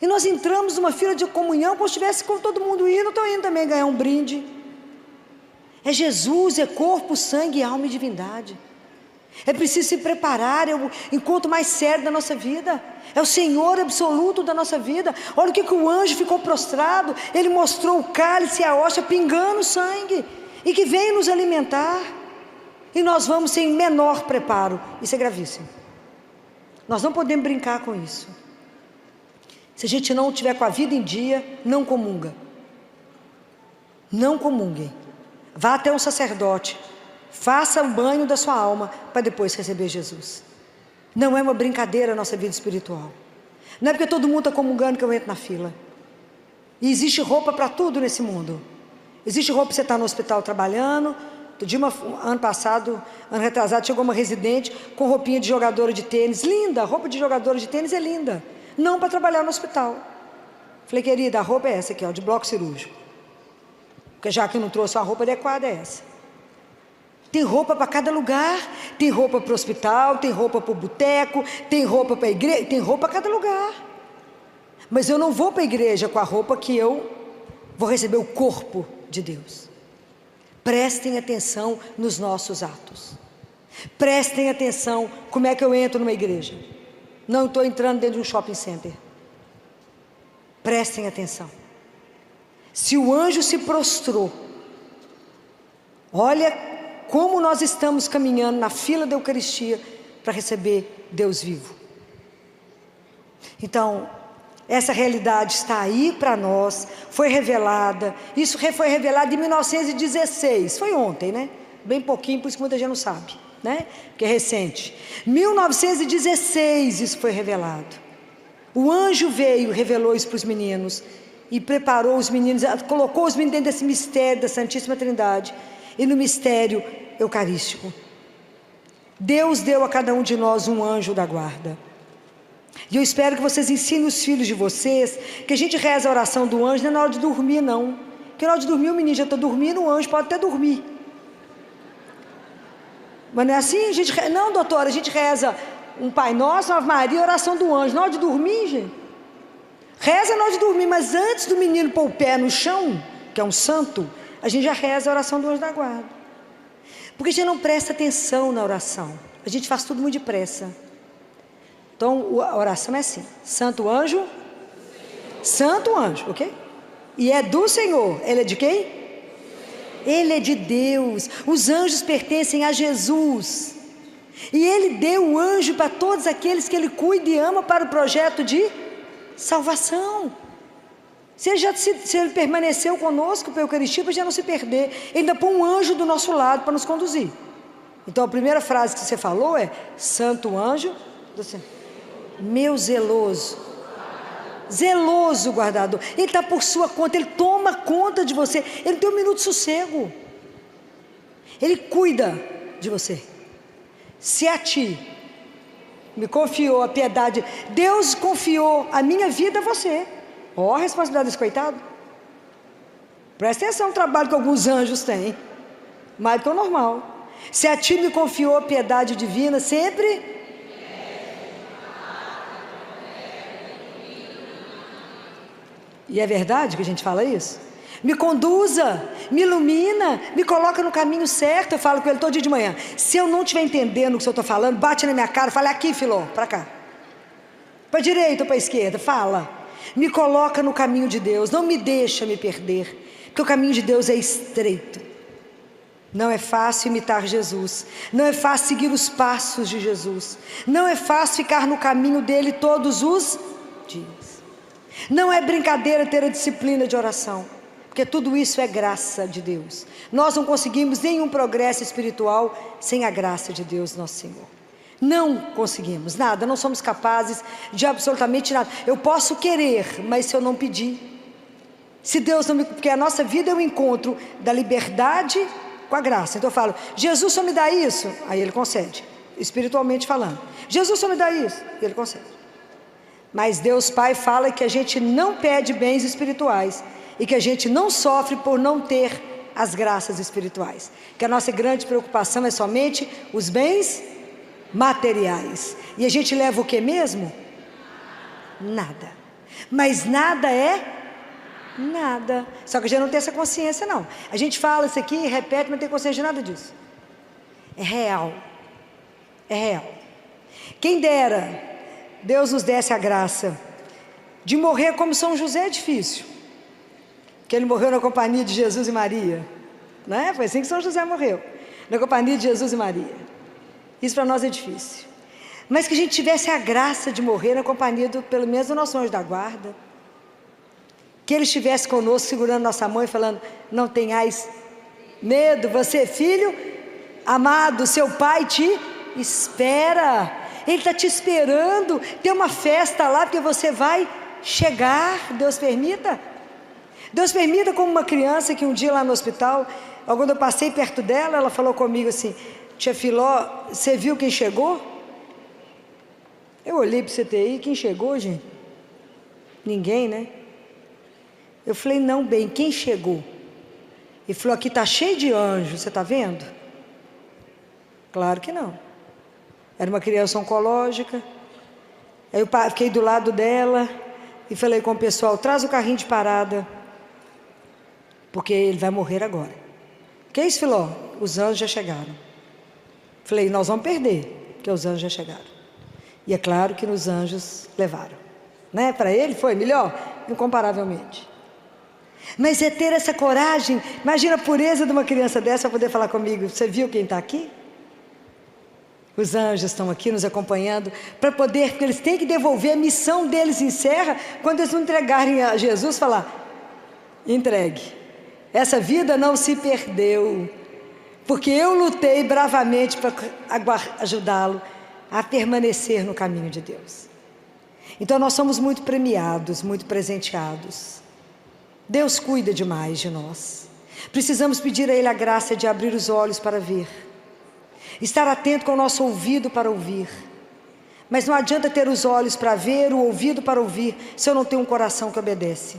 E nós entramos numa fila de comunhão, como se estivesse com todo mundo indo, estou indo também ganhar um brinde. É Jesus, é corpo, sangue, alma e divindade. É preciso se preparar, é o encontro mais sério da nossa vida, é o Senhor absoluto da nossa vida. Olha o que o anjo ficou prostrado, ele mostrou o cálice e a hóstia pingando sangue, e que veio nos alimentar, e nós vamos sem menor preparo. Isso é gravíssimo, nós não podemos brincar com isso. Se a gente não tiver com a vida em dia, não comunga, não comunguem, vá até um sacerdote, faça o banho da sua alma para depois receber Jesus. Não é uma brincadeira a nossa vida espiritual. Não é porque todo mundo está comungando que eu entro na fila. E existe roupa para tudo nesse mundo. Existe roupa para você estar no hospital trabalhando. Ano passado, ano retrasado, chegou uma residente com roupinha de jogadora de tênis. Linda, a roupa de jogadora de tênis é linda. Não para trabalhar no hospital. Falei, querida, a roupa é essa aqui, ó, de bloco cirúrgico. Porque já que não trouxe uma roupa adequada, é essa. Tem roupa para cada lugar, tem roupa para o hospital, tem roupa para o boteco, tem roupa para a igreja, tem roupa para cada lugar. Mas eu não vou para a igreja com a roupa que eu vou receber o corpo de Deus. Prestem atenção nos nossos atos. Prestem atenção como é que eu entro numa igreja. Não estou entrando dentro de um shopping center. Prestem atenção. Se o anjo se prostrou, olha como nós estamos caminhando na fila da Eucaristia para receber Deus vivo. Então, essa realidade está aí para nós, foi revelada. Isso foi revelado em 1916, foi ontem, né? Bem pouquinho, por isso que muita gente não sabe, né? Porque é recente. 1916 isso foi revelado. O anjo veio, revelou isso para os meninos e preparou os meninos, colocou os meninos dentro desse mistério da Santíssima Trindade e no mistério eucarístico. Deus deu a cada um de nós um anjo da guarda. E eu espero que vocês ensinem os filhos de vocês que a gente reza a oração do anjo não é na hora de dormir, não. Porque na hora de dormir o menino já está dormindo, o anjo pode até dormir. Mas não é assim? A gente não, doutora, a gente reza um Pai Nosso, uma Ave Maria, a oração do anjo. Na hora de dormir, gente, reza na hora de dormir, mas antes do menino pôr o pé no chão, que é um santo, a gente já reza a oração do anjo da guarda. Porque a gente não presta atenção na oração, a gente faz tudo muito depressa. Então a oração é assim: santo anjo, ok? E é do Senhor. Ele é de quem? Ele é de Deus. Os anjos pertencem a Jesus, e Ele deu o anjo para todos aqueles que Ele cuida e ama para o projeto de salvação. Se ele permaneceu conosco para a Eucaristia, para já não se perder, ele ainda põe um anjo do nosso lado para nos conduzir. Então a primeira frase que você falou é: Santo anjo do Senhor, meu zeloso guardador. Ele está por sua conta, ele toma conta de você, ele não tem um minuto de sossego, ele cuida de você. Se a ti me confiou a piedade, Deus confiou a minha vida a você. Ó, a responsabilidade desse coitado. Presta atenção no trabalho que alguns anjos têm, mais do que o normal. Se a ti me confiou a piedade divina, sempre. E é verdade que a gente fala isso? Me conduza, me ilumina, me coloca no caminho certo. Eu falo com ele todo dia de manhã. Se eu não estiver entendendo o que eu estou falando, bate na minha cara, fala: aqui, filó, para cá, para a direita ou para a esquerda, fala. Me coloca no caminho de Deus, não me deixa me perder, porque o caminho de Deus é estreito. Não é fácil imitar Jesus, não é fácil seguir os passos de Jesus, não é fácil ficar no caminho dele todos os dias. Não é brincadeira ter a disciplina de oração, porque tudo isso é graça de Deus. Nós não conseguimos nenhum progresso espiritual sem a graça de Deus, nosso Senhor. Não conseguimos nada, não somos capazes de absolutamente nada. Eu posso querer, mas se eu não pedir, se Deus não me... Porque a nossa vida é o encontro da liberdade com a graça. Então eu falo: Jesus, só me dá isso. Aí ele concede, espiritualmente falando. Jesus, só me dá isso. E ele concede. Mas Deus Pai fala que a gente não pede bens espirituais e que a gente não sofre por não ter as graças espirituais, que a nossa grande preocupação é somente os bens materiais. E a gente leva o que mesmo? Nada. Mas nada é nada. Só que a gente não tem essa consciência, não. A gente fala isso aqui, repete, mas não tem consciência de nada disso. É real. É real. Quem dera Deus nos desse a graça de morrer como São José. É difícil, que ele morreu na companhia de Jesus e Maria, não é? Foi assim que São José morreu, na companhia de Jesus e Maria. Isso para nós é difícil, mas que a gente tivesse a graça de morrer na companhia pelo menos do nosso anjo da guarda, que ele estivesse conosco, segurando nossa mão e falando: não tenhais medo, você é filho amado, seu pai te espera, ele está te esperando, tem uma festa lá, porque você vai chegar. Deus permita, como uma criança que um dia lá no hospital, quando eu passei perto dela, ela falou comigo assim: tia Filó, você viu quem chegou? Eu olhei para o CTI, quem chegou, gente? Ninguém, né? Eu falei: não, bem, quem chegou? Ele falou: aqui está cheio de anjos, você está vendo? Claro que não. Era uma criança oncológica. Aí eu fiquei do lado dela e falei com o pessoal: traz o carrinho de parada, porque ele vai morrer agora. Que é isso, Filó? Os anjos já chegaram. Falei: nós vamos perder, porque os anjos já chegaram. E é claro que nos anjos levaram, né? Para ele foi melhor, incomparavelmente. Mas é ter essa coragem. Imagina a pureza de uma criança dessa para poder falar comigo: você viu quem está aqui? Os anjos estão aqui nos acompanhando para poder, porque eles têm que devolver, a missão deles encerra quando eles não entregarem a Jesus. Falar: entregue, essa vida não se perdeu, porque eu lutei bravamente para ajudá-lo a permanecer no caminho de Deus. Então nós somos muito premiados, muito presenteados. Deus cuida demais de nós. Precisamos pedir a Ele a graça de abrir os olhos para ver, estar atento com o nosso ouvido para ouvir. Mas não adianta ter os olhos para ver, o ouvido para ouvir, se eu não tenho um coração que obedece.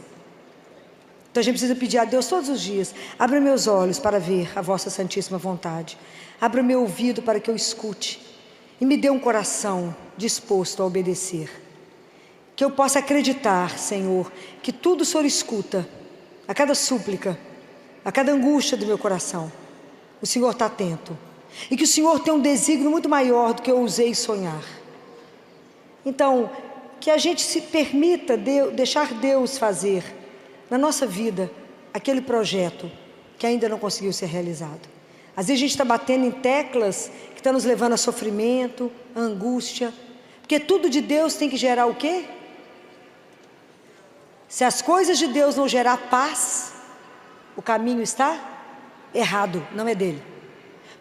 Então a gente precisa pedir a Deus todos os dias: abra meus olhos para ver a vossa santíssima vontade, abra meu ouvido para que eu escute, e me dê um coração disposto a obedecer, que eu possa acreditar, Senhor, que tudo o Senhor escuta, a cada súplica, a cada angústia do meu coração, o Senhor está atento, e que o Senhor tem um desígnio muito maior do que eu ousei sonhar. Então, que a gente se permita deixar Deus fazer na nossa vida aquele projeto que ainda não conseguiu ser realizado. Às vezes a gente está batendo em teclas que estão nos levando a sofrimento, a angústia, porque tudo de Deus tem que gerar o quê? Se as coisas de Deus não gerar paz, o caminho está errado, não é dele.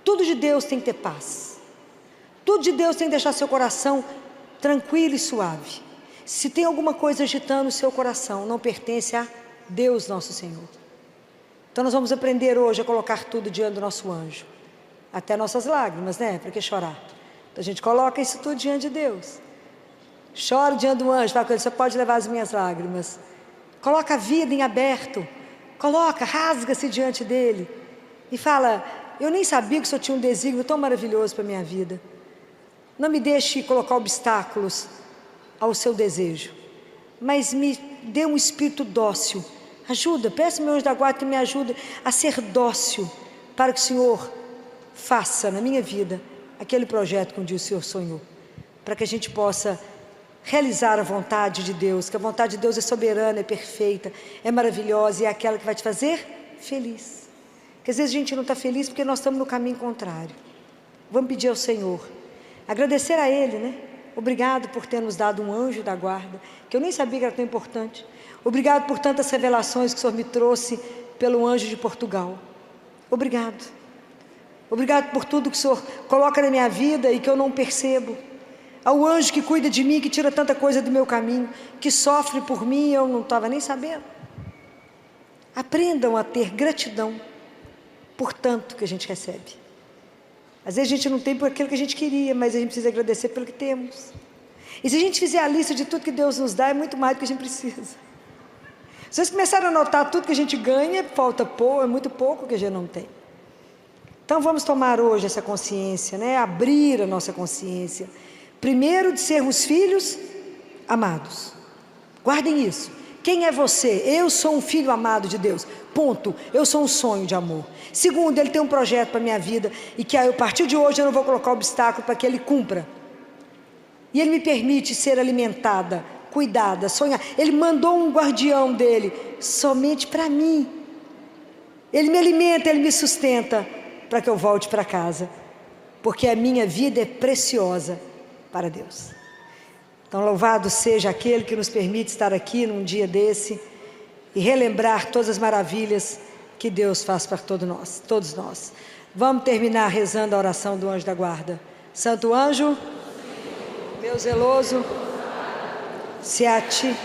Tudo de Deus tem que ter paz. Tudo de Deus tem que deixar seu coração tranquilo e suave. Se tem alguma coisa agitando o seu coração, não pertence a Deus nosso Senhor. Então nós vamos aprender hoje a colocar tudo diante do nosso anjo. Até nossas lágrimas, né? Para que chorar? Então a gente coloca isso tudo diante de Deus. Chora diante do anjo, fala com ele, você pode levar as minhas lágrimas. Coloca a vida em aberto. Coloca, rasga-se diante dele. E fala, eu nem sabia que o Senhor tinha um desígnio tão maravilhoso para a minha vida. Não me deixe colocar obstáculos ao seu desejo, mas me dê um espírito dócil. Ajuda, peça meu anjo da guarda que me ajude a ser dócil, para que o Senhor faça na minha vida aquele projeto que um dia o Senhor sonhou, para que a gente possa realizar a vontade de Deus, que a vontade de Deus é soberana, é perfeita, é maravilhosa e é aquela que vai te fazer feliz. Porque às vezes a gente não está feliz porque nós estamos no caminho contrário. Vamos pedir ao Senhor, agradecer a Ele, né? Obrigado por ter nos dado um anjo da guarda, que eu nem sabia que era tão importante. Obrigado por tantas revelações que o Senhor me trouxe pelo anjo de Portugal. Obrigado. Obrigado por tudo que o Senhor coloca na minha vida e que eu não percebo. Ao anjo que cuida de mim, que tira tanta coisa do meu caminho, que sofre por mim e eu não estava nem sabendo. Aprendam a ter gratidão por tanto que a gente recebe. Às vezes a gente não tem por aquilo que a gente queria, mas a gente precisa agradecer pelo que temos. E se a gente fizer a lista de tudo que Deus nos dá, é muito mais do que a gente precisa. Se vocês começarem a notar tudo que a gente ganha, falta pouco, é muito pouco que a gente não tem. Então vamos tomar hoje essa consciência, né? Abrir a nossa consciência. Primeiro, de sermos filhos amados. Guardem isso. Quem é você? Eu sou um filho amado de Deus. Ponto. Eu sou um sonho de amor. Segundo, Ele tem um projeto para a minha vida e que a partir de hoje eu não vou colocar obstáculo para que Ele cumpra. E Ele me permite ser alimentada, cuidada, sonhar. Ele mandou um guardião dele somente para mim. Ele me alimenta, Ele me sustenta para que eu volte para casa. Porque a minha vida é preciosa para Deus. Então louvado seja aquele que nos permite estar aqui num dia desse e relembrar todas as maravilhas que Deus faz para todos nós. Vamos terminar rezando a oração do anjo da guarda. Santo anjo, meu zeloso, se a ti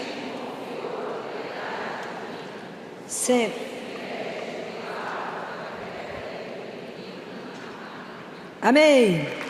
sempre. Amém.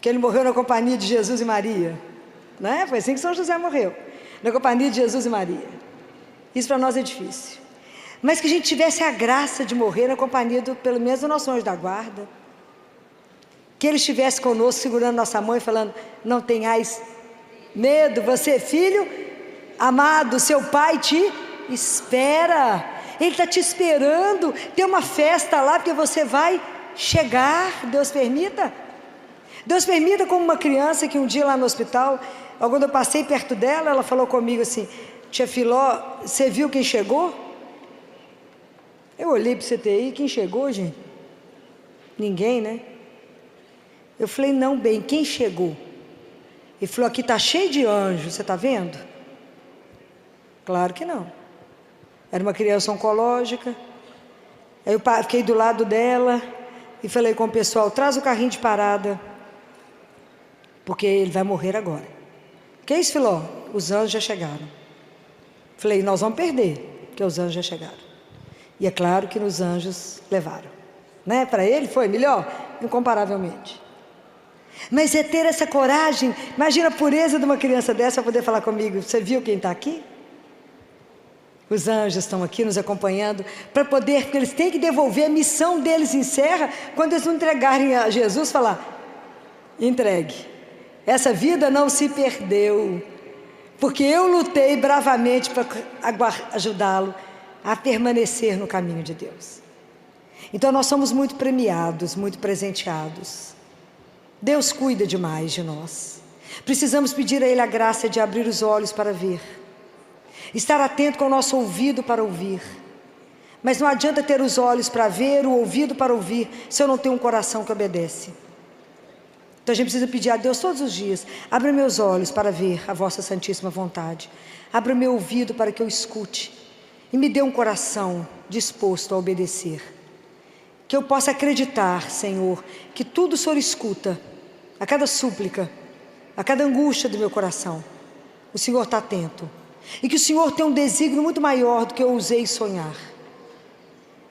que ele morreu na companhia de Jesus e Maria, né? Foi assim que São José morreu, na companhia de Jesus e Maria. Isso para nós é difícil, mas que a gente tivesse a graça de morrer na companhia, pelo menos do nosso anjo da guarda, que ele estivesse conosco, segurando nossa mão e falando: não tenhais medo, você é filho amado, seu pai te espera, ele está te esperando, tem uma festa lá, porque você vai chegar. Deus permita, como uma criança que um dia lá no hospital, quando eu passei perto dela, ela falou comigo assim: tia Filó, você viu quem chegou? Eu olhei para o CTI, quem chegou, gente? Ninguém, né? Eu falei: não, bem, quem chegou? Ele falou: aqui está cheio de anjos, você está vendo? Claro que não. Era uma criança oncológica. Aí eu fiquei do lado dela e falei com o pessoal: traz o carrinho de parada, porque ele vai morrer agora. Que é isso, Filó? Os anjos já chegaram. Falei: nós vamos perder, porque os anjos já chegaram. E é claro que nos anjos levaram, né? Para ele foi melhor, incomparavelmente. Mas é ter essa coragem. Imagina a pureza de uma criança dessa para poder falar comigo: você viu quem está aqui? Os anjos estão aqui nos acompanhando, para poder, porque eles têm que devolver, a missão deles encerra quando eles não entregarem a Jesus, falar: entregue, essa vida não se perdeu, porque eu lutei bravamente para ajudá-lo a permanecer no caminho de Deus. Então nós somos muito premiados, muito presenteados. Deus cuida demais de nós. Precisamos pedir a Ele a graça de abrir os olhos para ver, estar atento com o nosso ouvido para ouvir. Mas não adianta ter os olhos para ver, o ouvido para ouvir, se eu não tenho um coração que obedece. Então a gente precisa pedir a Deus todos os dias: abra meus olhos para ver a vossa santíssima vontade, abra meu ouvido para que eu escute, e me dê um coração disposto a obedecer. Que eu possa acreditar, Senhor, que tudo o Senhor escuta, a cada súplica, a cada angústia do meu coração, o Senhor está atento. E que o Senhor tem um desígnio muito maior do que eu ousei sonhar.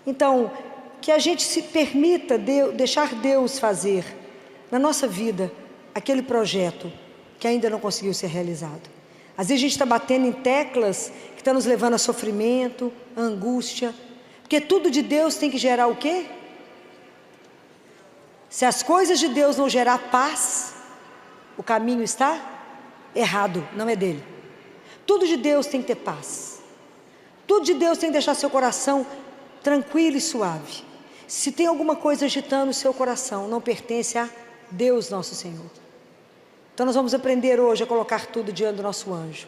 Então, que a gente se permita deixar Deus fazer na nossa vida aquele projeto que ainda não conseguiu ser realizado. Às vezes a gente está batendo em teclas que estão nos levando a sofrimento, a angústia, porque tudo de Deus tem que gerar o quê? Se as coisas de Deus não gerar paz, o caminho está errado, não é dele. Tudo de Deus tem que ter paz. Tudo de Deus tem que deixar seu coração tranquilo e suave. Se tem alguma coisa agitando o seu coração, não pertence a Deus nosso Senhor. Então nós vamos aprender hoje a colocar tudo diante do nosso anjo.